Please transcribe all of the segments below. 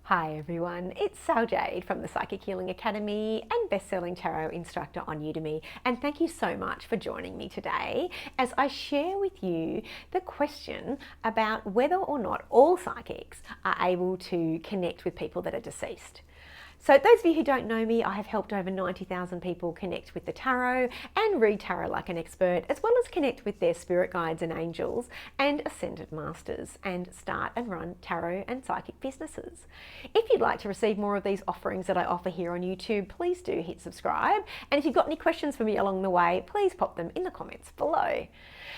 Hi everyone, it's Sal Jade from the Psychic Healing Academy and best-selling tarot instructor on Udemy, and thank you so much for joining me today as I share with you the question about whether or not all psychics are able to connect with people that are deceased. So those of you who don't know me, I have helped over 90,000 people connect with the tarot and read tarot like an expert, as well as connect with their spirit guides and angels and ascended masters and start and run tarot and psychic businesses. If you'd like to receive more of these offerings that I offer here on YouTube, please do hit subscribe. And if you've got any questions for me along the way, please pop them in the comments below.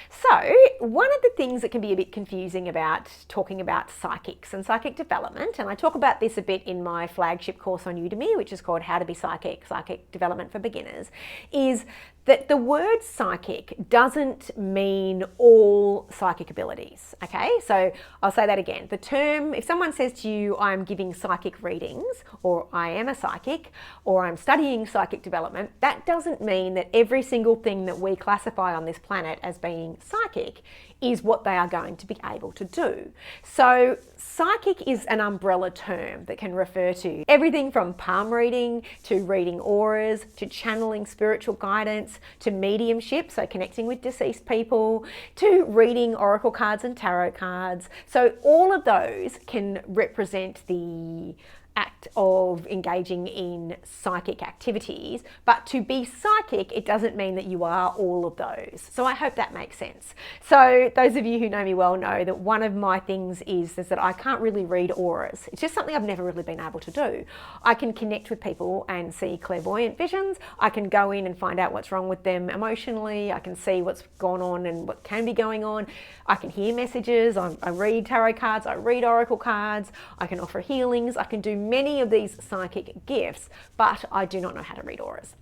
So one of the things that can be a bit confusing about talking about psychics and psychic development, and I talk about this a bit in my flagship course on Udemy, which is called How to Be Psychic, Psychic Development for Beginners, is that the word psychic doesn't mean all psychic abilities, okay? So I'll say that again. The term, if someone says to you, I'm giving psychic readings, or I am a psychic, or I'm studying psychic development, that doesn't mean that every single thing that we classify on this planet as being psychic is what they are going to be able to do. So psychic is an umbrella term that can refer to everything from palm reading to reading auras to channeling spiritual guidance to mediumship, so connecting with deceased people, to reading oracle cards and tarot cards. So all of those can represent the act of engaging in psychic activities, but to be psychic, it doesn't mean that you are all of those. So I hope that makes sense. So those of you who know me well know that one of my things is that I can't really read auras. It's just something I've never really been able to do. I can connect with people and see clairvoyant visions. I can go in and find out what's wrong with them emotionally. I can see what's gone on and what can be going on. I can hear messages. I read tarot cards. I read oracle cards. I can offer healings. I can do many of these psychic gifts, but I do not know how to read auras.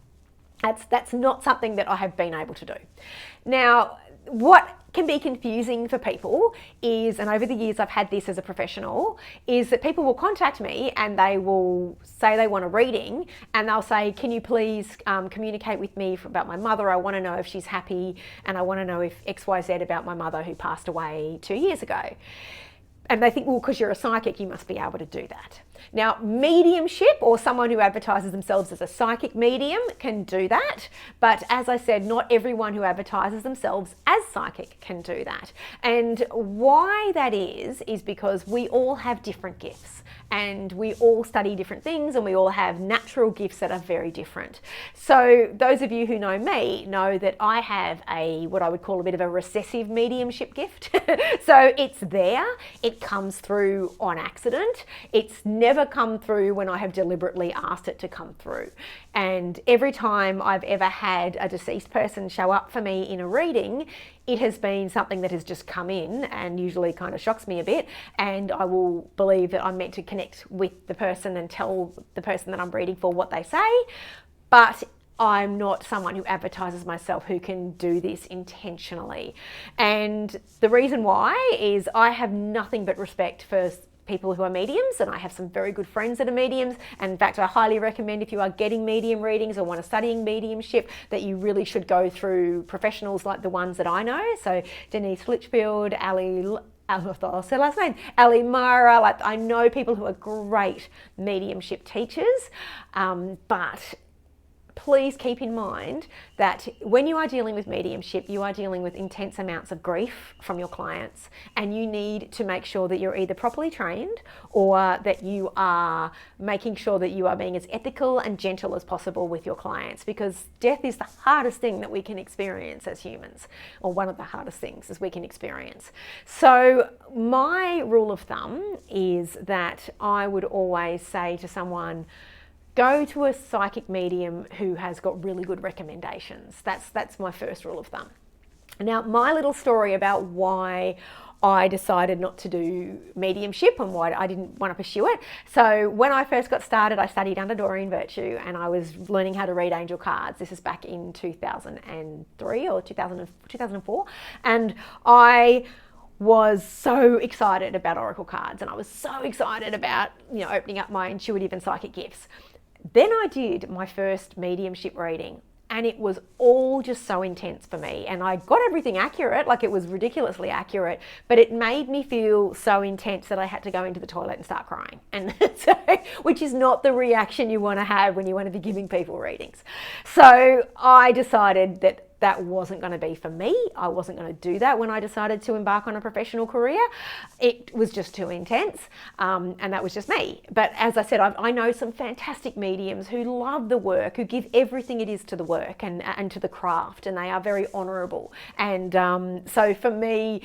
That's not something that I have been able to do. Now, what can be confusing for people is, and over the years I've had this as a professional, is that people will contact me and they will say they want a reading, and they'll say, can you please communicate with me about my mother? I want to know if she's happy, and I want to know if XYZ about my mother who passed away 2 years ago. And they think, well, because you're a psychic, you must be able to do that. Now, mediumship, or someone who advertises themselves as a psychic medium, can do that. But as I said, not everyone who advertises themselves as psychic can do that. And why that is because we all have different gifts. And we all study different things, and we all have natural gifts that are very different. So those of you who know me know that I have what I would call a bit of a recessive mediumship gift. So it's there, it comes through on accident. It's never come through when I have deliberately asked it to come through. And every time I've ever had a deceased person show up for me in a reading, it has been something that has just come in and usually kind of shocks me a bit, and I will believe that I'm meant to connect with the person and tell the person that I'm reading for what they say, but I'm not someone who advertises myself who can do this intentionally. And the reason why is I have nothing but respect for people who are mediums, and I have some very good friends that are mediums. And in fact, I highly recommend, if you are getting medium readings or want to studying mediumship, that you really should go through professionals like the ones that I know. So Denise Litchfield, I'll say last name, Ali Mara. Like, I know people who are great mediumship teachers, but please keep in mind that when you are dealing with mediumship, you are dealing with intense amounts of grief from your clients, and you need to make sure that you're either properly trained or that you are making sure that you are being as ethical and gentle as possible with your clients, because death is the hardest thing that we can experience as humans, or one of the hardest things as we can experience. So my rule of thumb is that I would always say to someone, go to a psychic medium who has got really good recommendations. That's my first rule of thumb. Now, my little story about why I decided not to do mediumship and why I didn't want to pursue it. So when I first got started, I studied under Doreen Virtue, and I was learning how to read angel cards. This is back in 2003 or 2004. And I was so excited about oracle cards, and I was so excited about, opening up my intuitive and psychic gifts. Then I did my first mediumship reading. and it was all just so intense for me. And I got everything accurate, like it was ridiculously accurate, but it made me feel so intense that I had to go into the toilet and start crying. And so, which is not the reaction you want to have when you want to be giving people readings. So I decided that that wasn't going to be for me. I wasn't going to do that when I decided to embark on a professional career. It was just too intense, and that was just me. But as I said, I know some fantastic mediums who love the work, who give everything it is to the work and to the craft, and they are very honourable. And so for me,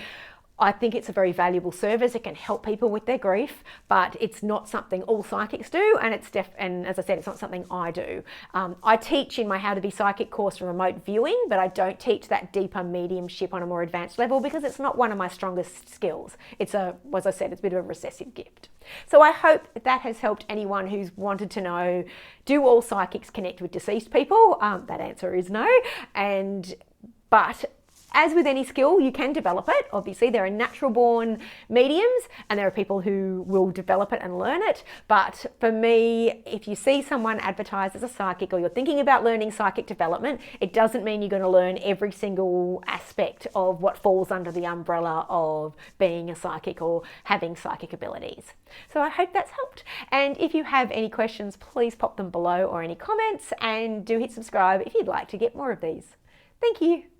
I think it's a very valuable service. It can help people with their grief, but it's not something all psychics do, and and as I said, it's not something I do. I teach in my How to Be Psychic course remote viewing, but I don't teach that deeper mediumship on a more advanced level because it's not one of my strongest skills. As I said, it's a bit of a recessive gift. So I hope that has helped anyone who's wanted to know, do all psychics connect with deceased people? That answer is no, but as with any skill, you can develop it. Obviously, there are natural born mediums and there are people who will develop it and learn it. But for me, if you see someone advertised as a psychic or you're thinking about learning psychic development, it doesn't mean you're going to learn every single aspect of what falls under the umbrella of being a psychic or having psychic abilities. So I hope that's helped. And if you have any questions, please pop them below or any comments, and do hit subscribe if you'd like to get more of these. Thank you.